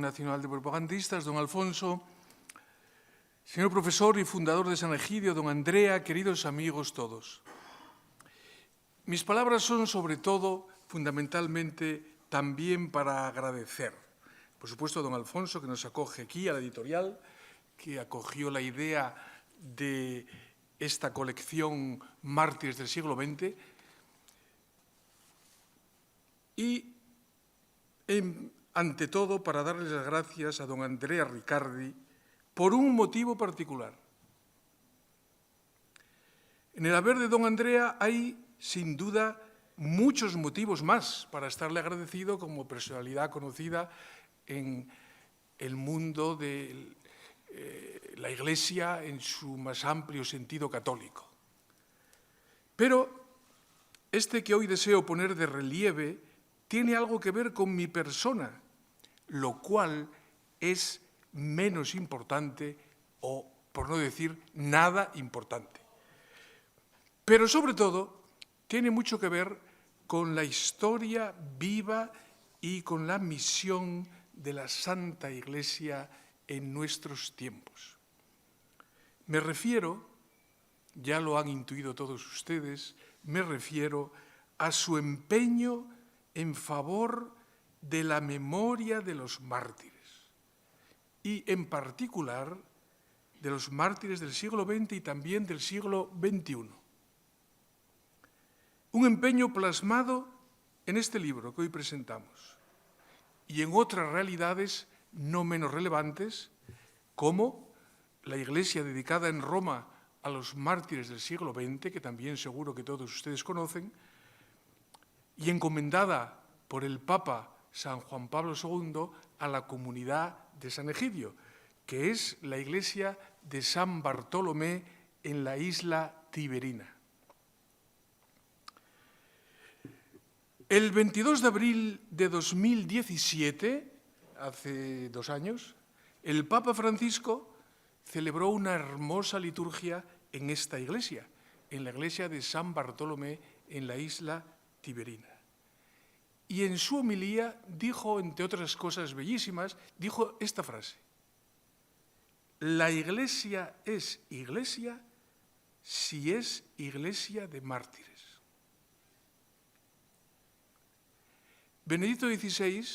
Nacional de Propagandistas, don Alfonso, señor profesor y fundador de San Egidio, don Andrea, queridos amigos todos. Mis palabras son sobre todo, fundamentalmente, también para agradecer. Por supuesto, a don Alfonso, que nos acoge aquí, a la editorial, que acogió la idea de esta colección Mártires del siglo XX, y, ante todo, para darles las gracias a don Andrea Riccardi por un motivo particular. En el haber de don Andrea hay, sin duda, muchos motivos más para estarle agradecido como personalidad conocida en el mundo de la Iglesia en su más amplio sentido católico. Pero este que hoy deseo poner de relieve tiene algo que ver con mi persona, lo cual es menos importante o, por no decir, nada importante. Pero sobre todo, tiene mucho que ver con la historia viva y con la misión de la Santa Iglesia en nuestros tiempos. Me refiero, ya lo han intuido todos ustedes, me refiero a su empeño en favor de la memoria de los mártires y, en particular, de los mártires del siglo XX y también del siglo XXI. Un empeño plasmado en este libro que hoy presentamos y en otras realidades no menos relevantes, como la iglesia dedicada en Roma a los mártires del siglo XX, que también seguro que todos ustedes conocen, y encomendada por el Papa San Juan Pablo II a la comunidad de San Egidio, que es la iglesia de San Bartolomé en la isla Tiberina. El 22 de abril de 2017, hace 2 años, el Papa Francisco celebró una hermosa liturgia en esta iglesia, en la iglesia de San Bartolomé en la isla Tiberina. Y en su homilía dijo, entre otras cosas bellísimas, dijo esta frase: la iglesia es iglesia si es iglesia de mártires. Benedicto XVI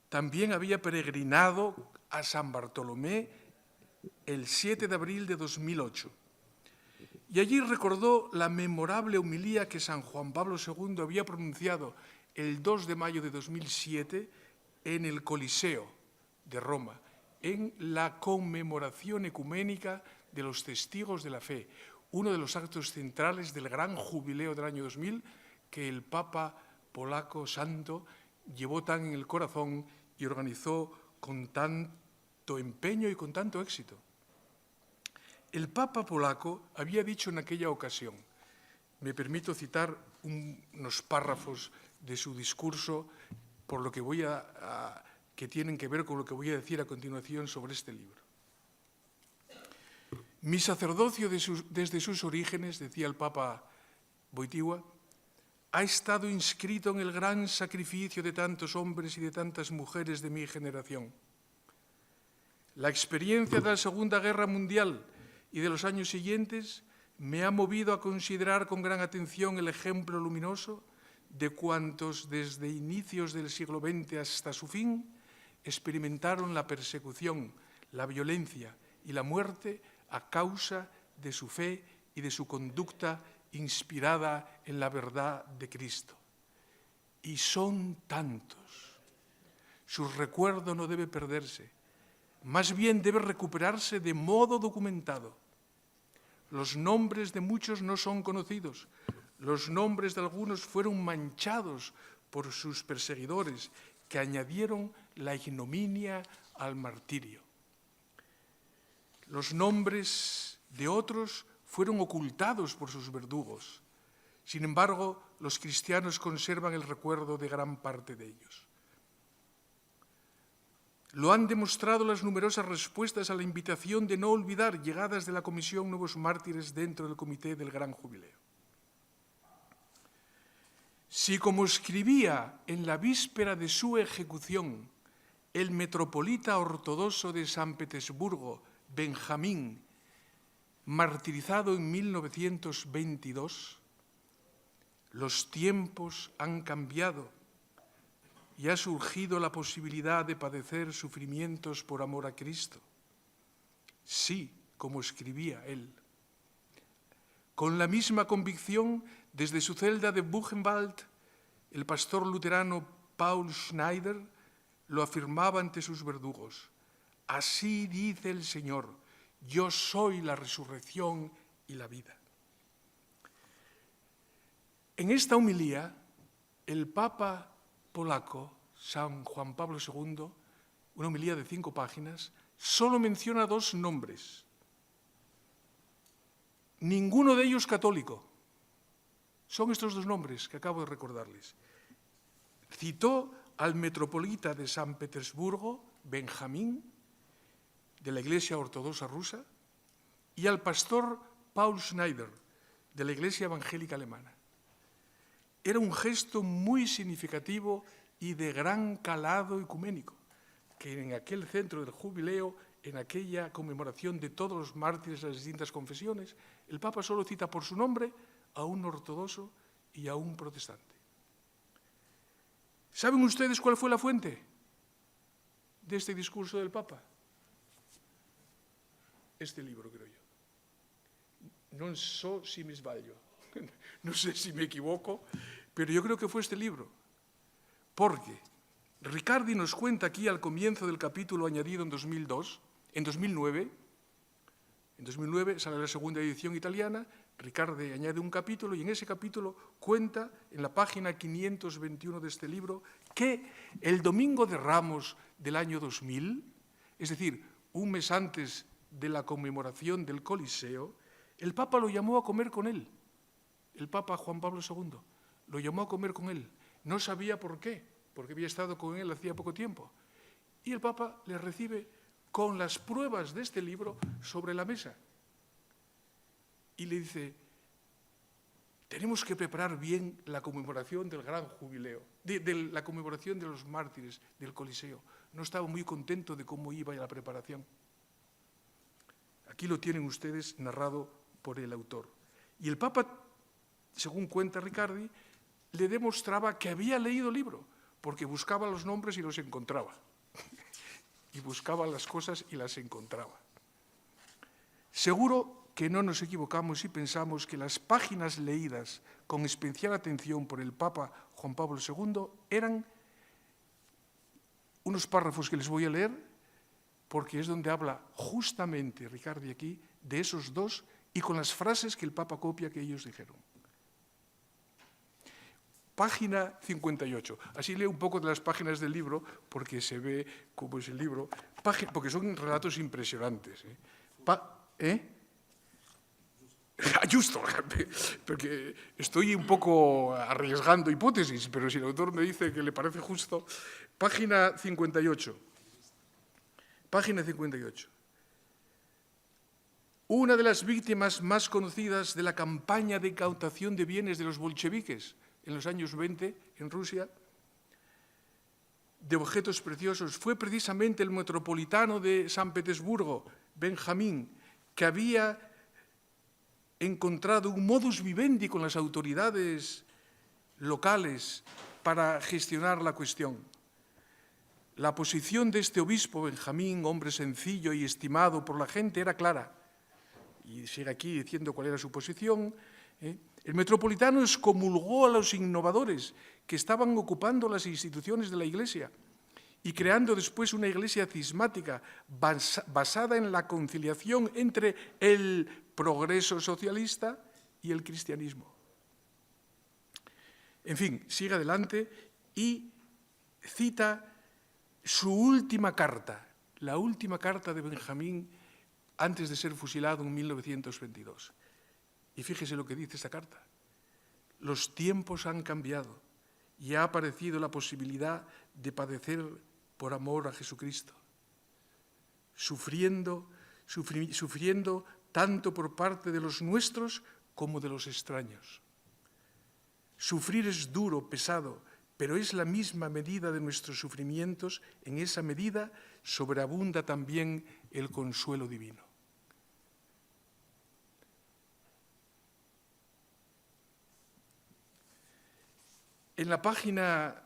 también había peregrinado a San Bartolomé el 7 de abril de 2008 y allí recordó la memorable homilía que San Juan Pablo II había pronunciado el 2 de mayo de 2007 en el Coliseo de Roma, en la conmemoración ecuménica de los testigos de la fe, uno de los actos centrales del gran jubileo del año 2000 que el Papa polaco santo llevó tan en el corazón y organizó con tanto empeño y con tanto éxito. El Papa polaco había dicho en aquella ocasión, me permito citar unos párrafos de su discurso por lo que que tienen que ver con lo que voy a decir a continuación sobre este libro. Mi sacerdocio desde sus orígenes, decía el Papa Wojtyła, ha estado inscrito en el gran sacrificio de tantos hombres y de tantas mujeres de mi generación. La experiencia de la Segunda Guerra Mundial y de los años siguientes me ha movido a considerar con gran atención el ejemplo luminoso de cuantos desde inicios del siglo XX hasta su fin experimentaron la persecución, la violencia y la muerte a causa de su fe y de su conducta inspirada en la verdad de Cristo. Y son tantos. Su recuerdo no debe perderse, más bien debe recuperarse de modo documentado. Los nombres de muchos no son conocidos, los nombres de algunos fueron manchados por sus perseguidores, que añadieron la ignominia al martirio. Los nombres de otros fueron ocultados por sus verdugos. Sin embargo, los cristianos conservan el recuerdo de gran parte de ellos. Lo han demostrado las numerosas respuestas a la invitación de no olvidar llegadas de la Comisión Nuevos Mártires dentro del Comité del Gran Jubileo. Si, como escribía en la víspera de su ejecución el metropolita ortodoxo de San Petersburgo, Benjamín, martirizado en 1922, los tiempos han cambiado y ha surgido la posibilidad de padecer sufrimientos por amor a Cristo. Sí, como escribía él. Con la misma convicción, desde su celda de Buchenwald, el pastor luterano Paul Schneider lo afirmaba ante sus verdugos. Así dice el Señor, yo soy la resurrección y la vida. En esta homilía, el Papa polaco, San Juan Pablo II, una homilía de 5 páginas, solo menciona 2 nombres. Ninguno de ellos católico. Son estos 2 nombres que acabo de recordarles. Citó al metropolita de San Petersburgo, Benjamín, de la Iglesia Ortodoxa rusa, y al pastor Paul Schneider, de la Iglesia Evangélica Alemana. Era un gesto muy significativo y de gran calado ecuménico, que en aquel centro del jubileo, en aquella conmemoración de todos los mártires de las distintas confesiones, el Papa solo cita por su nombre a un ortodoxo y a un protestante. ¿Saben ustedes cuál fue la fuente de este discurso del Papa? Este libro, creo yo. Non so si mi sbaglio. No sé si me equivoco, pero yo creo que fue este libro. Porque Riccardi nos cuenta aquí al comienzo del capítulo añadido en 2009 sale la segunda edición italiana, Riccardi añade un capítulo y en ese capítulo cuenta en la página 521 de este libro que el domingo de Ramos del año 2000, es decir, un mes antes de la conmemoración del Coliseo, el Papa lo llamó a comer con él. El Papa Juan Pablo II lo llamó a comer con él. No sabía por qué, porque había estado con él hacía poco tiempo. Y el Papa le recibe con las pruebas de este libro sobre la mesa. Y le dice, tenemos que preparar bien la conmemoración del gran jubileo, de la conmemoración de los mártires del Coliseo. No estaba muy contento de cómo iba la preparación. Aquí lo tienen ustedes narrado por el autor. Y el Papa, según cuenta Riccardi, le demostraba que había leído el libro, porque buscaba los nombres y los encontraba. Y buscaba las cosas y las encontraba. Seguro que no nos equivocamos si pensamos que las páginas leídas con especial atención por el Papa Juan Pablo II eran unos párrafos que les voy a leer, porque es donde habla justamente Riccardi aquí de esos 2 y con las frases que el Papa copia que ellos dijeron. Página 58. Así leo un poco de las páginas del libro, porque se ve cómo es el libro, porque son relatos impresionantes. Justo, porque estoy un poco arriesgando hipótesis, pero si el autor me dice que le parece justo. Página 58. Página 58. Una de las víctimas más conocidas de la campaña de incautación de bienes de los bolcheviques en los años 20 en Rusia, de objetos preciosos, fue precisamente el metropolitano de San Petersburgo, Benjamín, que había encontrado un modus vivendi con las autoridades locales para gestionar la cuestión. La posición de este obispo, Benjamín, hombre sencillo y estimado por la gente, era clara. Y sigue aquí diciendo cuál era su posición. El metropolitano excomulgó a los innovadores que estaban ocupando las instituciones de la Iglesia y creando después una Iglesia cismática basada en la conciliación entre el progreso socialista y el cristianismo. En fin, sigue adelante y cita su última carta, la última carta de Benjamín antes de ser fusilado en 1922. Y fíjese lo que dice esta carta. Los tiempos han cambiado y ha aparecido la posibilidad de padecer por amor a Jesucristo, sufriendo tanto por parte de los nuestros como de los extraños. Sufrir es duro, pesado, pero es la misma medida de nuestros sufrimientos, en esa medida sobreabunda también el consuelo divino. En la página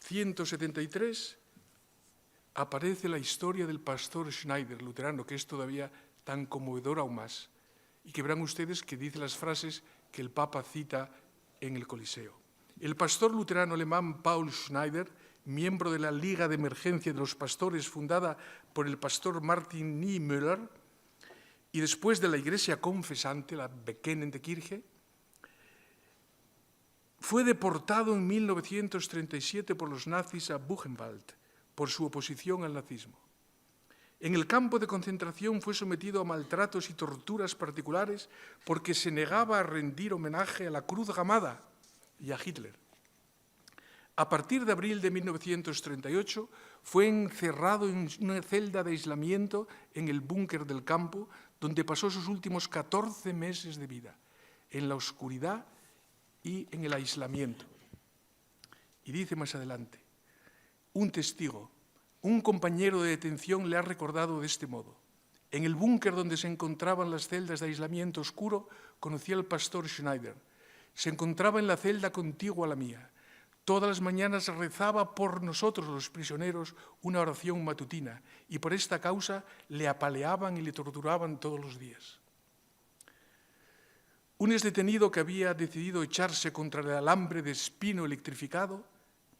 173 aparece la historia del pastor Schneider, luterano, que es todavía tan conmovedora aún más, y que verán ustedes que dice las frases que el Papa cita en el Coliseo. El pastor luterano alemán Paul Schneider, miembro de la Liga de Emergencia de los Pastores fundada por el pastor Martin Niemöller, y después de la Iglesia Confesante, la Bekennende Kirche, fue deportado en 1937 por los nazis a Buchenwald por su oposición al nazismo. En el campo de concentración fue sometido a maltratos y torturas particulares porque se negaba a rendir homenaje a la Cruz Gamada y a Hitler. A partir de abril de 1938 fue encerrado en una celda de aislamiento en el búnker del campo, donde pasó sus últimos 14 meses de vida, en la oscuridad y en el aislamiento. Y dice más adelante, un testigo, un compañero de detención le ha recordado de este modo. En el búnker donde se encontraban las celdas de aislamiento oscuro, conocí al pastor Schneider. Se encontraba en la celda contigua a la mía. Todas las mañanas rezaba por nosotros, los prisioneros, una oración matutina, y por esta causa le apaleaban y le torturaban todos los días. Un exdetenido que había decidido echarse contra el alambre de espino electrificado,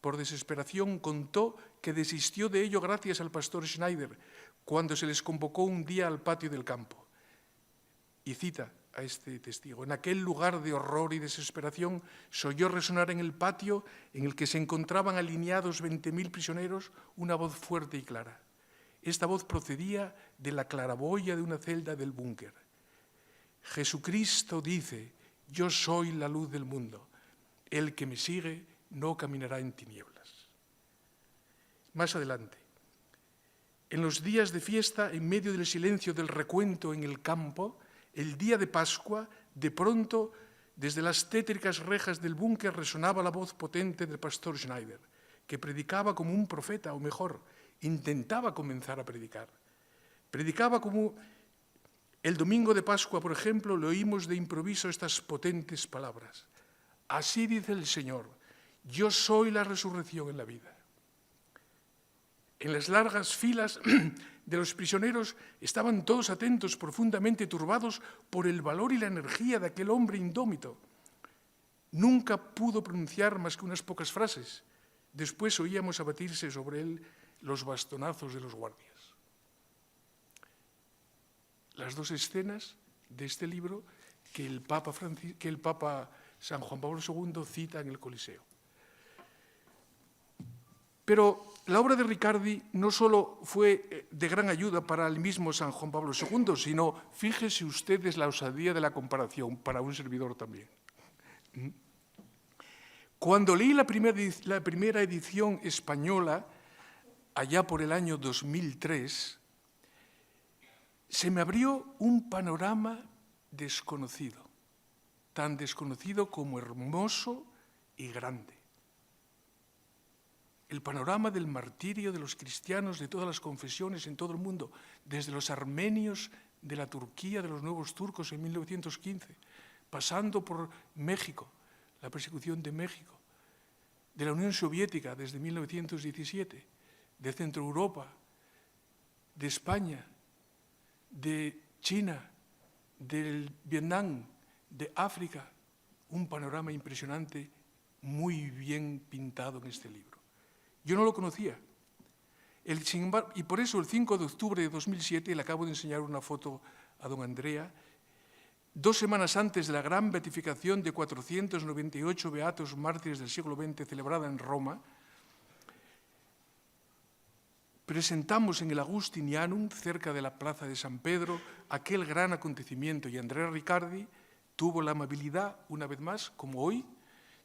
por desesperación contó que desistió de ello gracias al pastor Schneider, cuando se les convocó un día al patio del campo. Y cita a este testigo, en aquel lugar de horror y desesperación se oyó resonar en el patio en el que se encontraban alineados 20.000 prisioneros una voz fuerte y clara. Esta voz procedía de la claraboya de una celda del búnker. Jesucristo dice, yo soy la luz del mundo. El que me sigue no caminará en tinieblas. Más adelante, en los días de fiesta, en medio del silencio del recuento en el campo, el día de Pascua, de pronto, desde las tétricas rejas del búnker resonaba la voz potente del pastor Schneider, que predicaba como un profeta, o mejor, intentaba comenzar a predicar. Predicaba como... El domingo de Pascua, por ejemplo, le oímos de improviso estas potentes palabras. Así dice el Señor, yo soy la resurrección en la vida. En las largas filas de los prisioneros estaban todos atentos, profundamente turbados por el valor y la energía de aquel hombre indómito. Nunca pudo pronunciar más que unas pocas frases. Después oíamos abatirse sobre él los bastonazos de los guardias. Las dos escenas de este libro que el Papa San Juan Pablo II cita en el Coliseo. Pero la obra de Riccardi no solo fue de gran ayuda para el mismo San Juan Pablo II, sino, fíjese ustedes la osadía de la comparación, para un servidor también. Cuando leí la primera edición española, allá por el año 2003, se me abrió un panorama desconocido, tan desconocido como hermoso y grande. El panorama del martirio de los cristianos de todas las confesiones en todo el mundo, desde los armenios de la Turquía, de los nuevos turcos en 1915, pasando por México, la persecución de México, de la Unión Soviética desde 1917, de Centro Europa, de España, de China, del Vietnam, de África, un panorama impresionante, muy bien pintado en este libro. Yo no lo conocía, y por eso el 5 de octubre de 2007, le acabo de enseñar una foto a don Andrea, 2 semanas antes de la gran beatificación de 498 beatos mártires del siglo XX celebrada en Roma, presentamos en el Augustinianum, cerca de la plaza de San Pedro, aquel gran acontecimiento y Andrea Riccardi tuvo la amabilidad, una vez más, como hoy,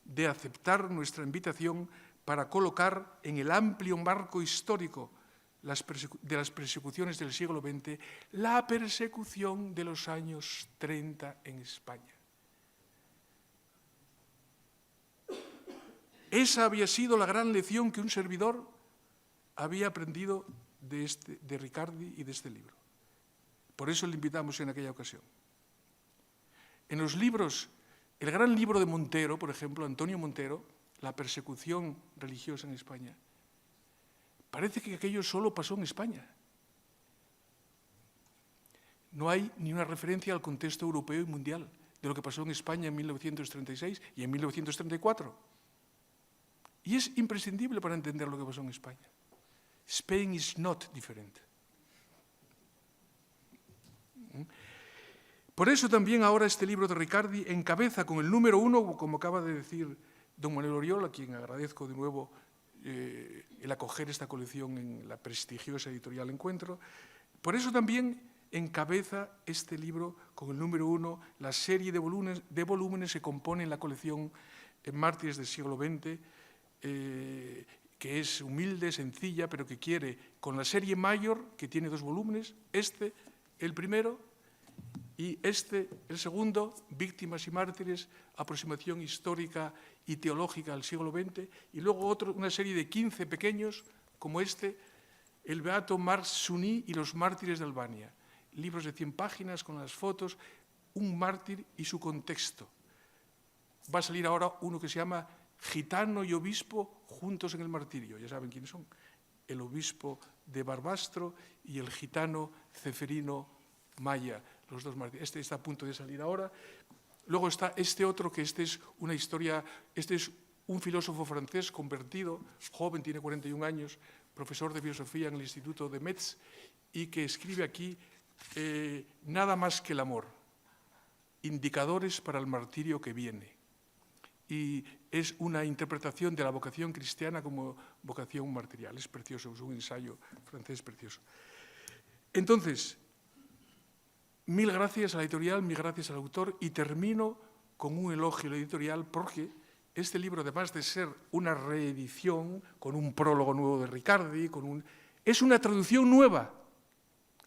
de aceptar nuestra invitación para colocar en el amplio marco histórico de las persecuciones del siglo XX la persecución de los años 30 en España. Esa había sido la gran lección que un servidor había aprendido de Riccardi y de este libro. Por eso le invitamos en aquella ocasión. En los libros, el gran libro de Montero, por ejemplo, Antonio Montero, La persecución religiosa en España, parece que aquello solo pasó en España. No hay ni una referencia al contexto europeo y mundial de lo que pasó en España en 1936 y en 1934. Y es imprescindible para entender lo que pasó en España. Spain is not different. Por eso también ahora este libro de Riccardi encabeza con el número 1, como acaba de decir don Manuel Oriol, a quien agradezco de nuevo el acoger esta colección en la prestigiosa editorial Encuentro. Por eso también encabeza este libro con el número 1, la serie de volúmenes que compone la colección Mártires del siglo XX, que es humilde, sencilla, pero que quiere, con la serie Mayor, que tiene 2 volúmenes, este, el primero, y este, el segundo, Víctimas y Mártires, aproximación histórica y teológica al siglo XX, y luego una serie de 15 pequeños, como este, El Beato Marx Suní y los mártires de Albania, libros de 100 páginas con las fotos, un mártir y su contexto. Va a salir ahora uno que se llama Gitano y Obispo juntos en el martirio. Ya saben quiénes son. El obispo de Barbastro y el gitano Ceferino Maya, los 2 mártires. Este está a punto de salir ahora. Luego está este otro, que este es una historia, este es un filósofo francés convertido, joven, tiene 41 años, profesor de filosofía en el Instituto de Metz, y que escribe aquí Nada más que el amor, indicadores para el martirio que viene. Y es una interpretación de la vocación cristiana como vocación martirial. Es precioso, es un ensayo francés precioso. Entonces, mil gracias a la editorial, mil gracias al autor, y termino con un elogio a la editorial porque este libro, además de ser una reedición con un prólogo nuevo de Riccardi, es una traducción nueva.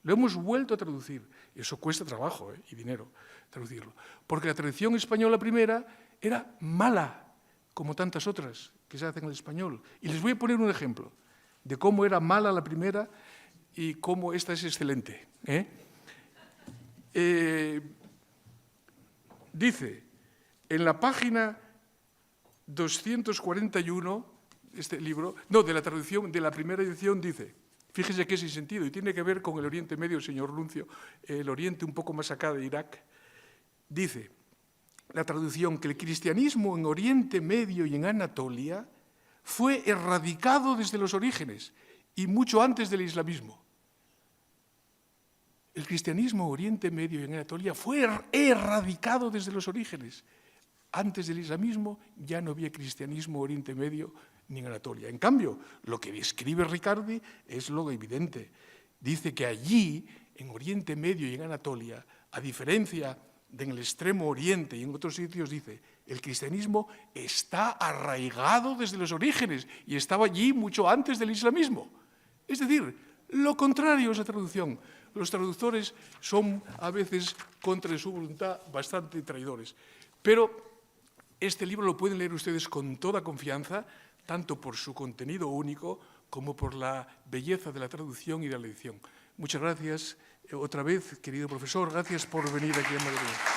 Lo hemos vuelto a traducir. Eso cuesta trabajo y dinero, traducirlo. Porque la traducción española primera era mala, como tantas otras que se hacen en el español. Y les voy a poner un ejemplo de cómo era mala la primera y cómo esta es excelente. Dice, en la página 241, este libro, no, de la traducción, de la primera edición, dice, fíjese que es sin sentido y tiene que ver con el Oriente Medio, señor Nuncio, el Oriente un poco más acá de Irak. Dice la traducción que el cristianismo en Oriente Medio y en Anatolia fue erradicado desde los orígenes y mucho antes del islamismo. El cristianismo en Oriente Medio y en Anatolia fue erradicado desde los orígenes. Antes del islamismo ya no había cristianismo en Oriente Medio ni en Anatolia. En cambio, lo que describe Riccardi es lo evidente. Dice que allí, en Oriente Medio y en Anatolia, a diferencia de en el extremo oriente y en otros sitios, dice, el cristianismo está arraigado desde los orígenes y estaba allí mucho antes del islamismo. Es decir, lo contrario es la traducción. Los traductores son a veces, contra su voluntad, bastante traidores. Pero este libro lo pueden leer ustedes con toda confianza, tanto por su contenido único como por la belleza de la traducción y de la edición. Muchas gracias otra vez, querido profesor. Gracias por venir aquí a Madrid.